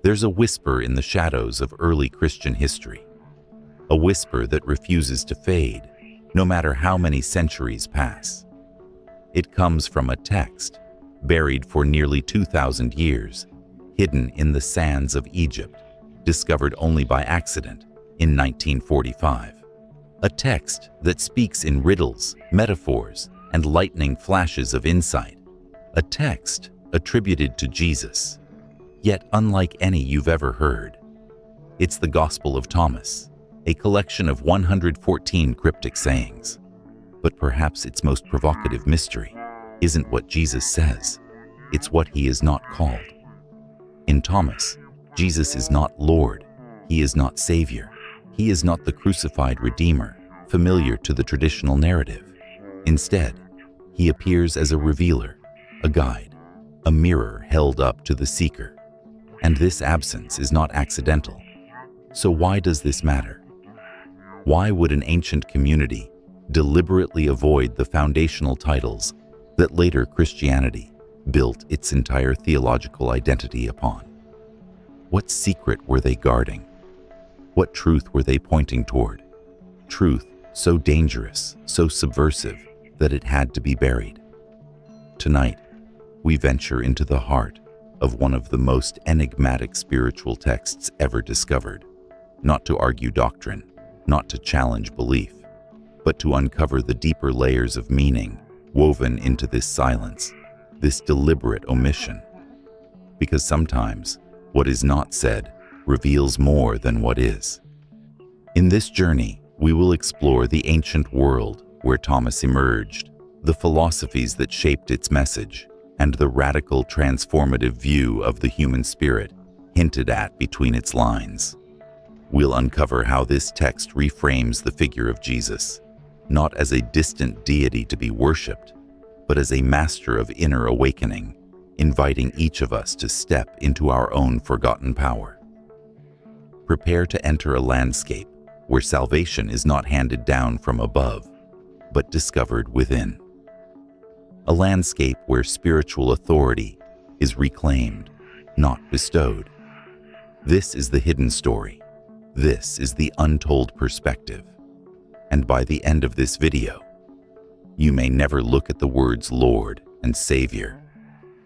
There's a whisper in the shadows of early Christian history, a whisper that refuses to fade, no matter how many centuries pass. It comes from a text, buried for nearly 2,000 years, hidden in the sands of Egypt, discovered only by accident in 1945. A text that speaks in riddles, metaphors, and lightning flashes of insight. A text attributed to Jesus, yet unlike any you've ever heard. It's the Gospel of Thomas, a collection of 114 cryptic sayings. But perhaps its most provocative mystery isn't what Jesus says, it's what he is not called. In Thomas, Jesus is not Lord, he is not Savior, he is not the crucified Redeemer, familiar to the traditional narrative. Instead, he appears as a revealer, a guide, a mirror held up to the seeker. And this absence is not accidental. So why does this matter? Why would an ancient community deliberately avoid the foundational titles that later Christianity built its entire theological identity upon? What secret were they guarding? What truth were they pointing toward? Truth so dangerous, so subversive, that it had to be buried. Tonight, we venture into the heart of one of the most enigmatic spiritual texts ever discovered, not to argue doctrine, not to challenge belief, but to uncover the deeper layers of meaning woven into this silence, this deliberate omission. Because sometimes what is not said reveals more than what is. In this journey, we will explore the ancient world where Thomas emerged, the philosophies that shaped its message, and the radical transformative view of the human spirit hinted at between its lines. We'll uncover how this text reframes the figure of Jesus, not as a distant deity to be worshipped, but as a master of inner awakening, inviting each of us to step into our own forgotten power. Prepare to enter a landscape where salvation is not handed down from above, but discovered within. A landscape where spiritual authority is reclaimed, not bestowed. This is the hidden story. This is the untold perspective. And by the end of this video, you may never look at the words Lord and Savior,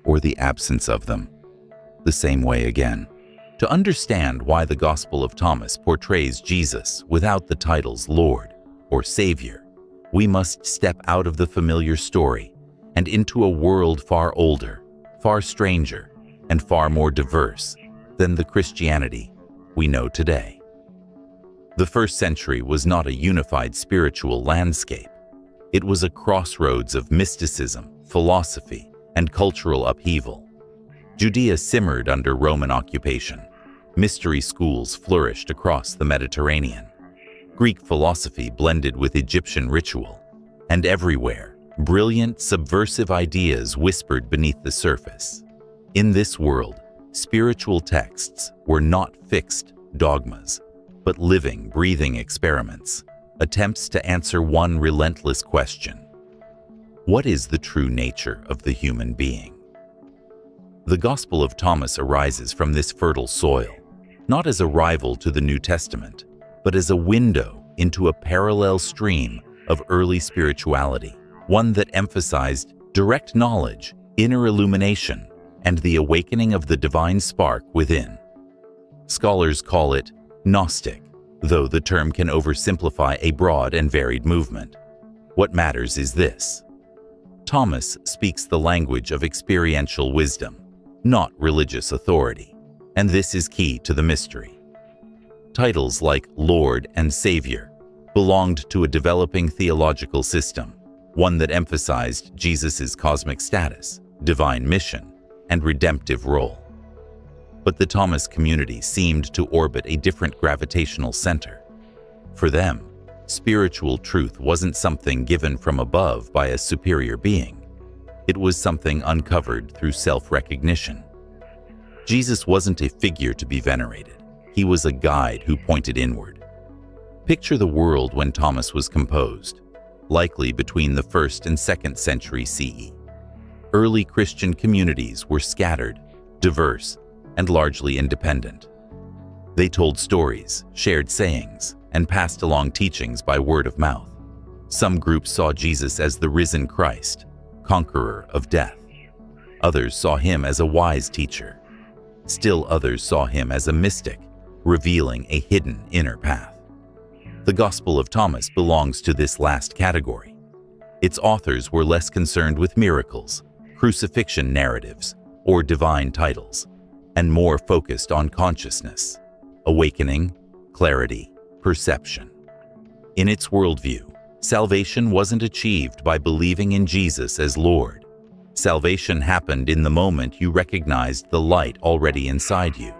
or the absence of them, the same way again. To understand why the Gospel of Thomas portrays Jesus without the titles Lord or Savior, we must step out of the familiar story and into a world far older, far stranger, and far more diverse than the Christianity we know today. The first century was not a unified spiritual landscape. It was a crossroads of mysticism, philosophy, and cultural upheaval. Judea simmered under Roman occupation. Mystery schools flourished across the Mediterranean. Greek philosophy blended with Egyptian ritual. And everywhere, brilliant, subversive ideas whispered beneath the surface. In this world, spiritual texts were not fixed dogmas, but living, breathing experiments, attempts to answer one relentless question: what is the true nature of the human being? The Gospel of Thomas arises from this fertile soil, not as a rival to the New Testament, but as a window into a parallel stream of early spirituality, one that emphasized direct knowledge, inner illumination, and the awakening of the divine spark within. Scholars call it Gnostic, though the term can oversimplify a broad and varied movement. What matters is this: Thomas speaks the language of experiential wisdom, not religious authority, and this is key to the mystery. Titles like Lord and Savior belonged to a developing theological system, one that emphasized Jesus' cosmic status, divine mission, and redemptive role. But the Thomas community seemed to orbit a different gravitational center. For them, spiritual truth wasn't something given from above by a superior being. It was something uncovered through self-recognition. Jesus wasn't a figure to be venerated. He was a guide who pointed inward. Picture the world when Thomas was composed, likely between the 1st and 2nd century CE. Early Christian communities were scattered, diverse, and largely independent. They told stories, shared sayings, and passed along teachings by word of mouth. Some groups saw Jesus as the risen Christ, conqueror of death. Others saw him as a wise teacher. Still others saw him as a mystic, revealing a hidden inner path. The Gospel of Thomas belongs to this last category. Its authors were less concerned with miracles, crucifixion narratives, or divine titles, and more focused on consciousness, awakening, clarity, perception. In its worldview, salvation wasn't achieved by believing in Jesus as Lord. Salvation happened in the moment you recognized the light already inside you.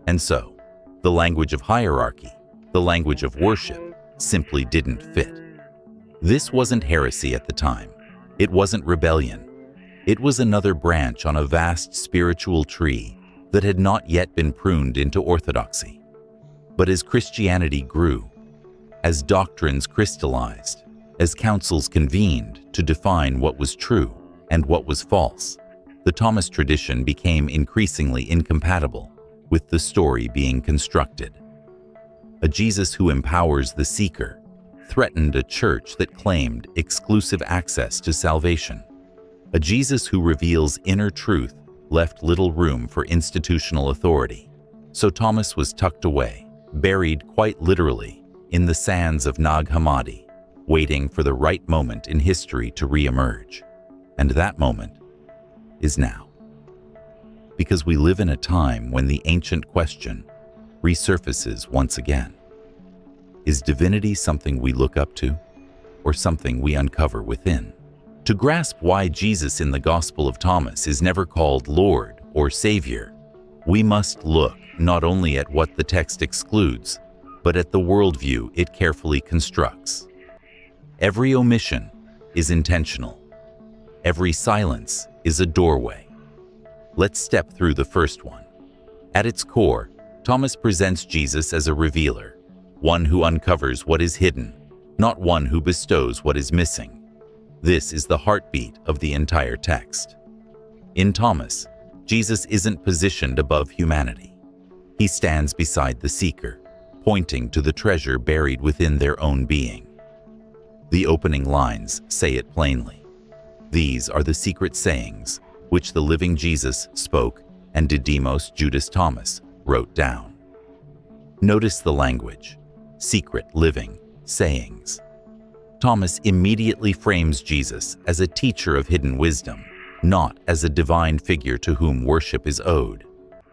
And so, the language of hierarchy, the language of worship, simply didn't fit. This wasn't heresy at the time. It wasn't rebellion. It was another branch on a vast spiritual tree that had not yet been pruned into orthodoxy. But as Christianity grew, as doctrines crystallized, as councils convened to define what was true and what was false, the Thomas tradition became increasingly incompatible with the story being constructed. A Jesus who empowers the seeker threatened a church that claimed exclusive access to salvation. A Jesus who reveals inner truth left little room for institutional authority. So Thomas was tucked away, buried quite literally in the sands of Nag Hammadi, waiting for the right moment in history to re-emerge. And that moment is now. Because we live in a time when the ancient question resurfaces once again. Is divinity something we look up to, or something we uncover within? To grasp why Jesus in the Gospel of Thomas is never called Lord or Savior, we must look not only at what the text excludes, but at the worldview it carefully constructs. Every omission is intentional. Every silence is a doorway. Let's step through the first one. At its core, Thomas presents Jesus as a revealer, one who uncovers what is hidden, not one who bestows what is missing. This is the heartbeat of the entire text. In Thomas, Jesus isn't positioned above humanity. He stands beside the seeker, pointing to the treasure buried within their own being. The opening lines say it plainly. These are the secret sayings which the living Jesus spoke and Didymus Judas Thomas wrote down. Notice the language. Secret living sayings. Thomas immediately frames Jesus as a teacher of hidden wisdom, not as a divine figure to whom worship is owed.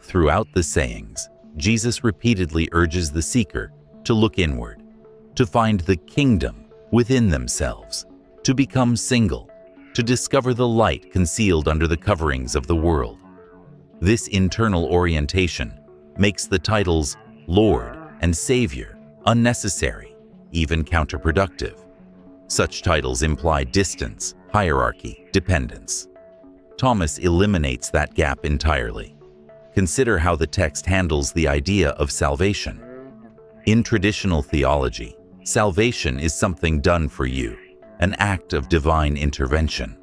Throughout the sayings, Jesus repeatedly urges the seeker to look inward, to find the kingdom within themselves, to become single, to discover the light concealed under the coverings of the world. This internal orientation makes the titles Lord and Savior unnecessary, even counterproductive. Such titles imply distance, hierarchy, dependence. Thomas eliminates that gap entirely. Consider how the text handles the idea of salvation. In traditional theology, salvation is something done for you, an act of divine intervention.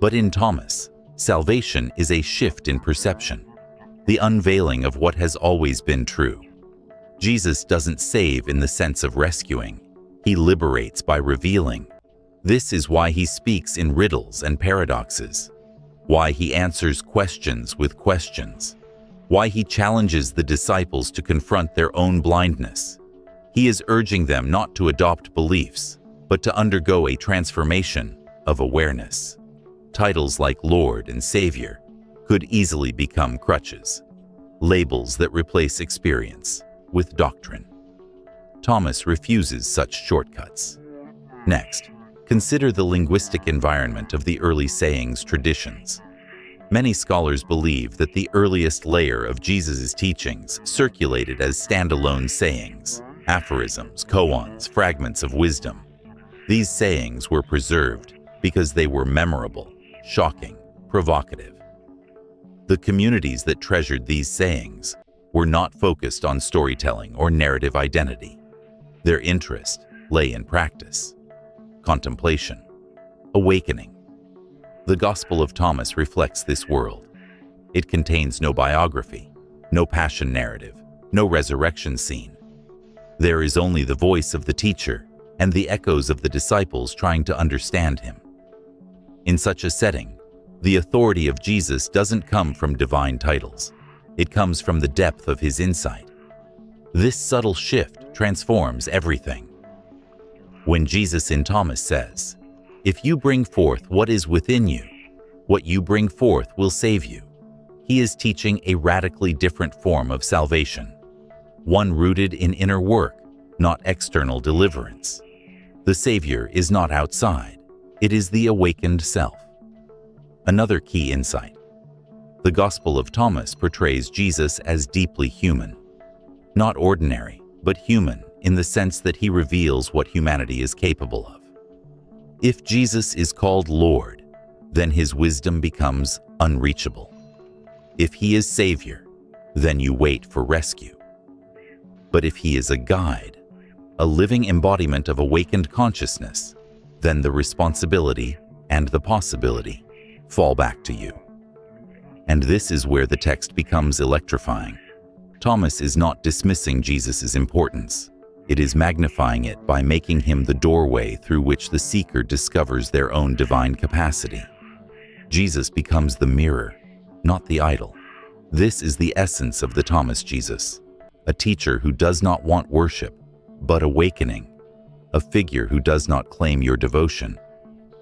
But in Thomas, salvation is a shift in perception, the unveiling of what has always been true. Jesus doesn't save in the sense of rescuing. He liberates by revealing. This is why he speaks in riddles and paradoxes, why he answers questions with questions, why he challenges the disciples to confront their own blindness. He is urging them not to adopt beliefs, but to undergo a transformation of awareness. Titles like Lord and Savior could easily become crutches, labels that replace experience with doctrine. Thomas refuses such shortcuts. Next, consider the linguistic environment of the early sayings traditions. Many scholars believe that the earliest layer of Jesus' teachings circulated as standalone sayings, aphorisms, koans, fragments of wisdom. These sayings were preserved because they were memorable, shocking, provocative. The communities that treasured these sayings were not focused on storytelling or narrative identity. Their interest lay in practice, contemplation, awakening. The Gospel of Thomas reflects this world. It contains no biography, no passion narrative, no resurrection scene. There is only the voice of the teacher and the echoes of the disciples trying to understand him. In such a setting, the authority of Jesus doesn't come from divine titles. It comes from the depth of his insight. This subtle shift transforms everything. When Jesus in Thomas says, "If you bring forth what is within you, what you bring forth will save you," he is teaching a radically different form of salvation, one rooted in inner work, not external deliverance. The Savior is not outside, it is the awakened self. Another key insight. The Gospel of Thomas portrays Jesus as deeply human. Not ordinary, but human in the sense that he reveals what humanity is capable of. If Jesus is called Lord, then his wisdom becomes unreachable. If he is Savior, then you wait for rescue. But if he is a guide, a living embodiment of awakened consciousness, then the responsibility and the possibility fall back to you. And this is where the text becomes electrifying. Thomas is not dismissing Jesus' importance. It is magnifying it by making him the doorway through which the seeker discovers their own divine capacity. Jesus becomes the mirror, not the idol. This is the essence of the Thomas Jesus, a teacher who does not want worship, but awakening, a figure who does not claim your devotion,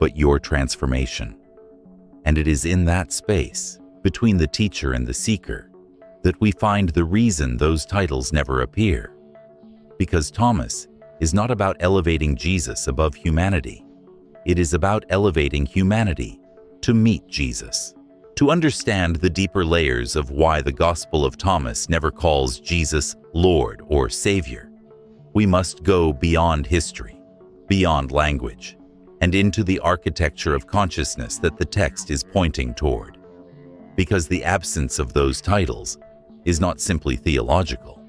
but your transformation. And it is in that space, between the teacher and the seeker, that we find the reason those titles never appear. Because Thomas is not about elevating Jesus above humanity. It is about elevating humanity to meet Jesus. To understand the deeper layers of why the Gospel of Thomas never calls Jesus Lord or Savior, we must go beyond history, beyond language, and into the architecture of consciousness that the text is pointing toward. Because the absence of those titles is not simply theological,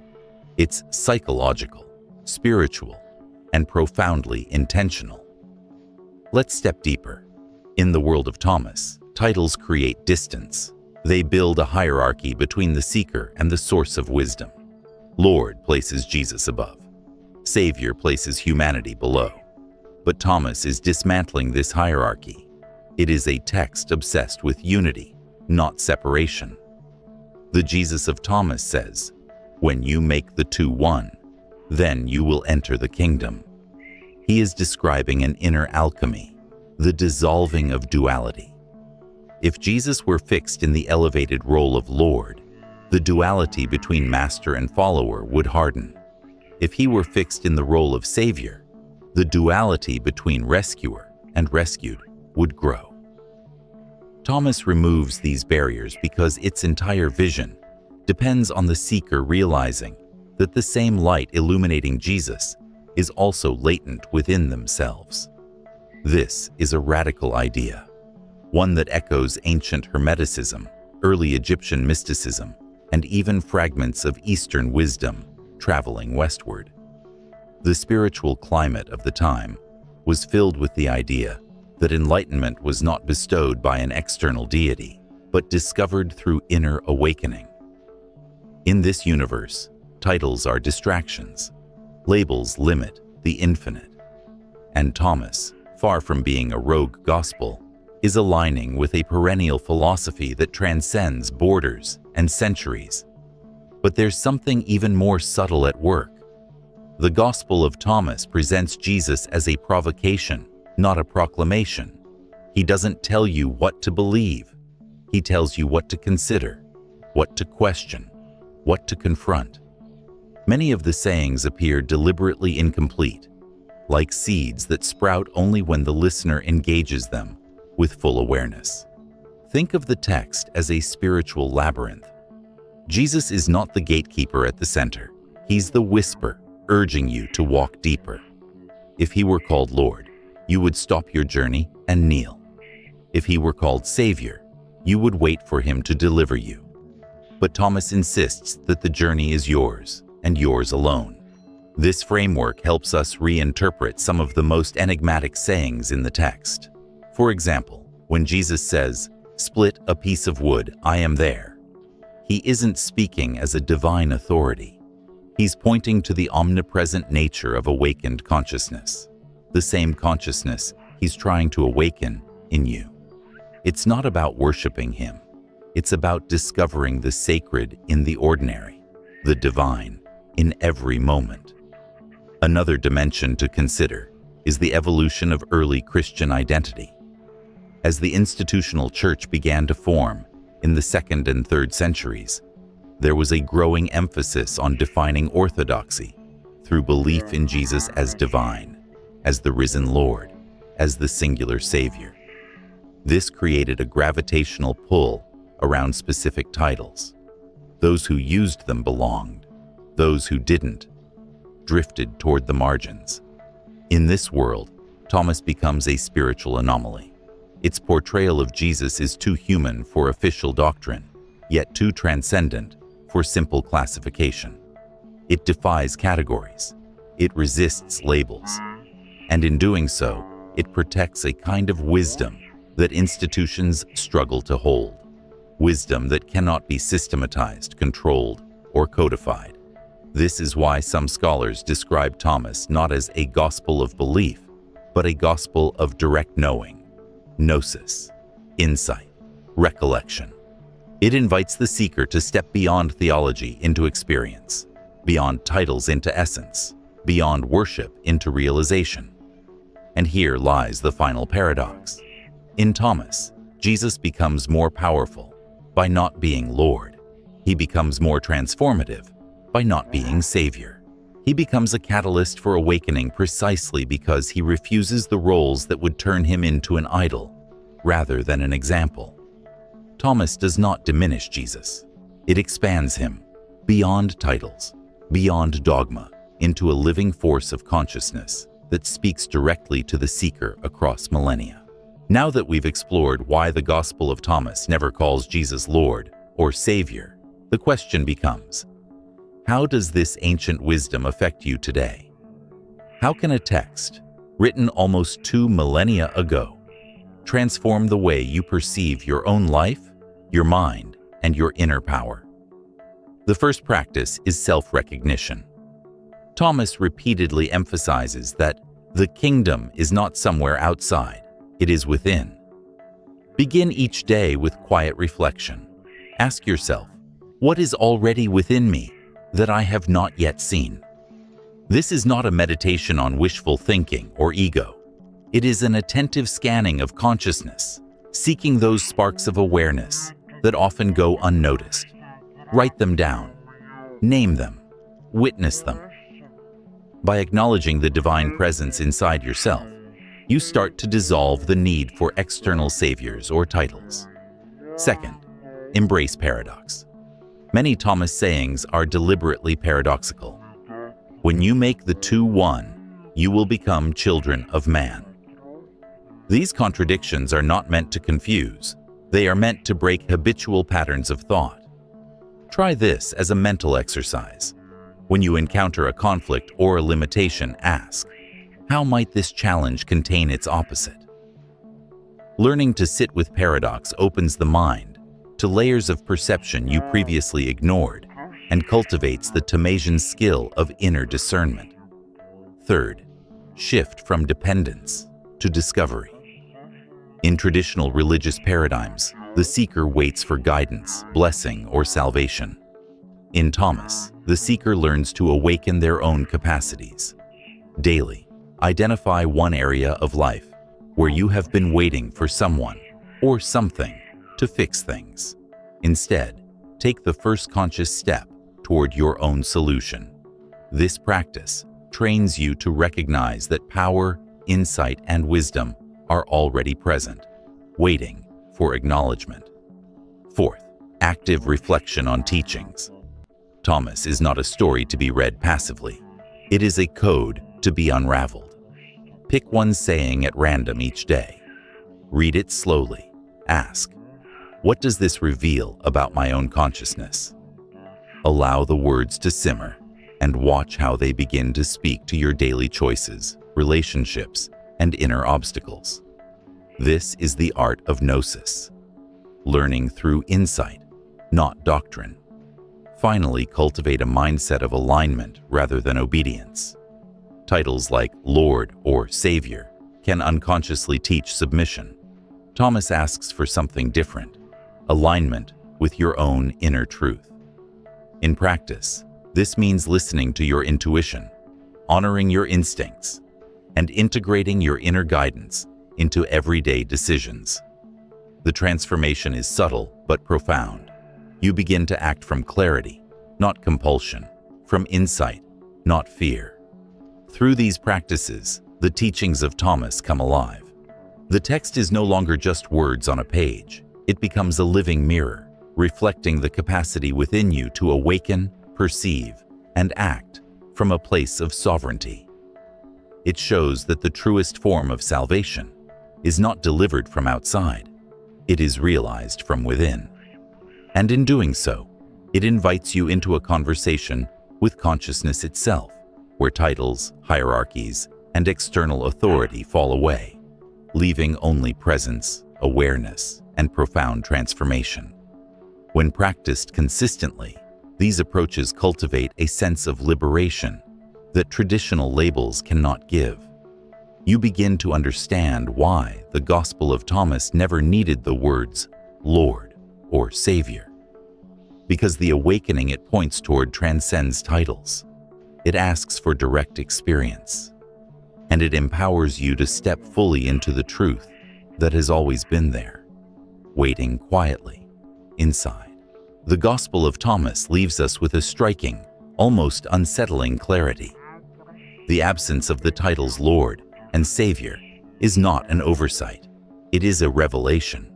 it's psychological, spiritual, and profoundly intentional. Let's step deeper. In the world of Thomas, titles create distance. They build a hierarchy between the seeker and the source of wisdom. Lord places Jesus above. Savior places humanity below. But Thomas is dismantling this hierarchy. It is a text obsessed with unity, not separation. The Jesus of Thomas says, "When you make the two one, then you will enter the kingdom." He is describing an inner alchemy, the dissolving of duality. If Jesus were fixed in the elevated role of Lord, the duality between master and follower would harden. If he were fixed in the role of Savior, the duality between rescuer and rescued would grow. Thomas removes these barriers because its entire vision depends on the seeker realizing that the same light illuminating Jesus is also latent within themselves. This is a radical idea, one that echoes ancient Hermeticism, early Egyptian mysticism, and even fragments of Eastern wisdom traveling westward. The spiritual climate of the time was filled with the idea that enlightenment was not bestowed by an external deity, but discovered through inner awakening. In this universe, titles are distractions. Labels limit the infinite. And Thomas, far from being a rogue gospel, is aligning with a perennial philosophy that transcends borders and centuries. But there's something even more subtle at work. The Gospel of Thomas presents Jesus as a provocation, not a proclamation. He doesn't tell you what to believe. He tells you what to consider, what to question, what to confront. Many of the sayings appear deliberately incomplete, like seeds that sprout only when the listener engages them with full awareness. Think of the text as a spiritual labyrinth. Jesus is not the gatekeeper at the center. He's the whisper, urging you to walk deeper. If he were called Lord, you would stop your journey and kneel. If he were called Savior, you would wait for him to deliver you. But Thomas insists that the journey is yours, and yours alone. This framework helps us reinterpret some of the most enigmatic sayings in the text. For example, when Jesus says, "Split a piece of wood, I am there," he isn't speaking as a divine authority. He's pointing to the omnipresent nature of awakened consciousness, the same consciousness he's trying to awaken in you. It's not about worshiping him. It's about discovering the sacred in the ordinary, the divine in every moment. Another dimension to consider is the evolution of early Christian identity. As the institutional church began to form in the 2nd and 3rd centuries, there was a growing emphasis on defining orthodoxy through belief in Jesus as divine, as the risen Lord, as the singular Savior. This created a gravitational pull around specific titles. Those who used them belonged. Those who didn't drifted toward the margins. In this world, Thomas becomes a spiritual anomaly. Its portrayal of Jesus is too human for official doctrine, yet too transcendent for simple classification. It defies categories. It resists labels. And in doing so, it protects a kind of wisdom that institutions struggle to hold. Wisdom that cannot be systematized, controlled, or codified. This is why some scholars describe Thomas not as a gospel of belief, but a gospel of direct knowing, gnosis, insight, recollection. It invites the seeker to step beyond theology into experience, beyond titles into essence, beyond worship into realization. And here lies the final paradox. In Thomas, Jesus becomes more powerful by not being Lord. He becomes more transformative by not being Savior. He becomes a catalyst for awakening precisely because he refuses the roles that would turn him into an idol rather than an example. Thomas does not diminish Jesus. It expands him beyond titles, beyond dogma, into a living force of consciousness that speaks directly to the seeker across millennia. Now that we've explored why the Gospel of Thomas never calls Jesus Lord or Savior, the question becomes, how does this ancient wisdom affect you today? How can a text, written almost 2 millennia ago, transform the way you perceive your own life, your mind, and your inner power? The first practice is self-recognition. Thomas repeatedly emphasizes that the kingdom is not somewhere outside, it is within. Begin each day with quiet reflection. Ask yourself, what is already within me that I have not yet seen? This is not a meditation on wishful thinking or ego. It is an attentive scanning of consciousness, seeking those sparks of awareness that often go unnoticed. Write them down, name them, witness them. By acknowledging the divine presence inside yourself, you start to dissolve the need for external saviors or titles. Second, embrace paradox. Many Thomas sayings are deliberately paradoxical. When you make the two one, you will become children of man. These contradictions are not meant to confuse. They are meant to break habitual patterns of thought. Try this as a mental exercise. When you encounter a conflict or a limitation, ask, how might this challenge contain its opposite? Learning to sit with paradox opens the mind to layers of perception you previously ignored and cultivates the Thomasian skill of inner discernment. Third, shift from dependence to discovery. In traditional religious paradigms, the seeker waits for guidance, blessing, or salvation. In Thomas, the seeker learns to awaken their own capacities. Daily, identify one area of life where you have been waiting for someone or something to fix things. Instead, take the first conscious step toward your own solution. This practice trains you to recognize that power, insight, and wisdom are already present, waiting for acknowledgement. Fourth, active reflection on teachings. Thomas is not a story to be read passively. It is a code to be unraveled. Pick one saying at random each day. Read it slowly. Ask, what does this reveal about my own consciousness? Allow the words to simmer and watch how they begin to speak to your daily choices, relationships, and inner obstacles. This is the art of gnosis, learning through insight, not doctrine. Finally, cultivate a mindset of alignment rather than obedience. Titles like Lord or Savior can unconsciously teach submission. Thomas asks for something different: alignment with your own inner truth. In practice, this means listening to your intuition, honoring your instincts, and integrating your inner guidance into everyday decisions. The transformation is subtle but profound. You begin to act from clarity, not compulsion, from insight, not fear. Through these practices, the teachings of Thomas come alive. The text is no longer just words on a page. It becomes a living mirror, reflecting the capacity within you to awaken, perceive, and act from a place of sovereignty. It shows that the truest form of salvation is not delivered from outside. It is realized from within. And in doing so, it invites you into a conversation with consciousness itself, where titles, hierarchies, and external authority fall away, leaving only presence, awareness, and profound transformation. When practiced consistently, these approaches cultivate a sense of liberation that traditional labels cannot give. You begin to understand why the Gospel of Thomas never needed the words Lord or Savior. Because the awakening it points toward transcends titles. It asks for direct experience, and it empowers you to step fully into the truth that has always been there, waiting quietly inside. The Gospel of Thomas leaves us with a striking, almost unsettling clarity. The absence of the titles Lord and Savior is not an oversight. It is a revelation.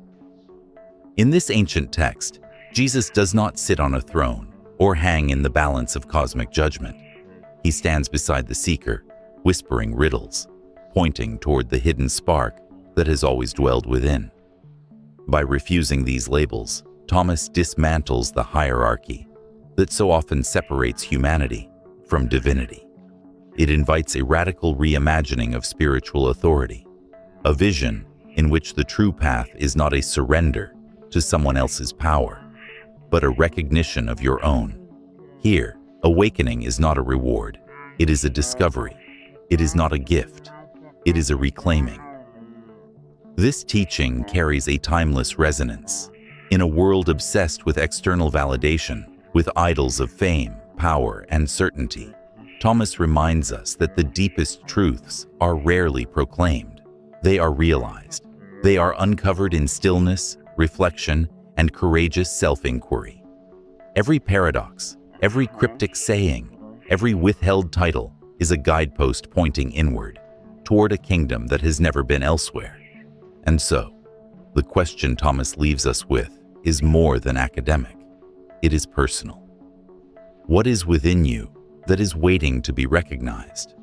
In this ancient text, Jesus does not sit on a throne or hang in the balance of cosmic judgment. He stands beside the seeker, whispering riddles, pointing toward the hidden spark that has always dwelled within. By refusing these labels, Thomas dismantles the hierarchy that so often separates humanity from divinity. It invites a radical reimagining of spiritual authority, a vision in which the true path is not a surrender to someone else's power, but a recognition of your own. Here, awakening is not a reward. It is a discovery. It is not a gift. It is a reclaiming. This teaching carries a timeless resonance. In a world obsessed with external validation, with idols of fame, power, and certainty, Thomas reminds us that the deepest truths are rarely proclaimed. They are realized. They are uncovered in stillness, reflection, and courageous self-inquiry. Every paradox, every cryptic saying, every withheld title is a guidepost pointing inward, toward a kingdom that has never been elsewhere. And so, the question Thomas leaves us with is more than academic. It is personal. What is within you that is waiting to be recognized?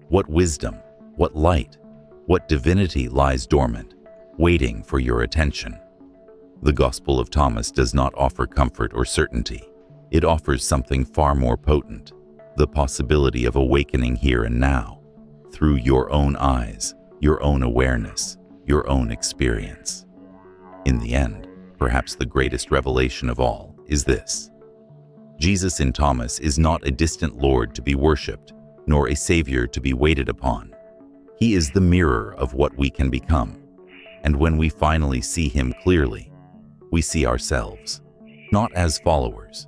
What wisdom, what light, what divinity lies dormant, waiting for your attention? The Gospel of Thomas does not offer comfort or certainty. It offers something far more potent, the possibility of awakening here and now, through your own eyes, your own awareness, your own experience. In the end, perhaps the greatest revelation of all is this: Jesus in Thomas is not a distant Lord to be worshipped, nor a Savior to be waited upon. He is the mirror of what we can become. And when we finally see him clearly, we see ourselves, not as followers,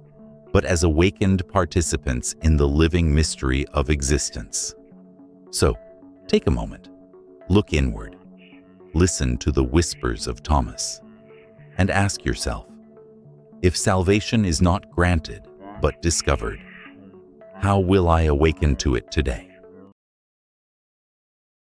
but as awakened participants in the living mystery of existence. So, take a moment, look inward, listen to the whispers of Thomas, and ask yourself, if salvation is not granted but discovered, how will I awaken to it today?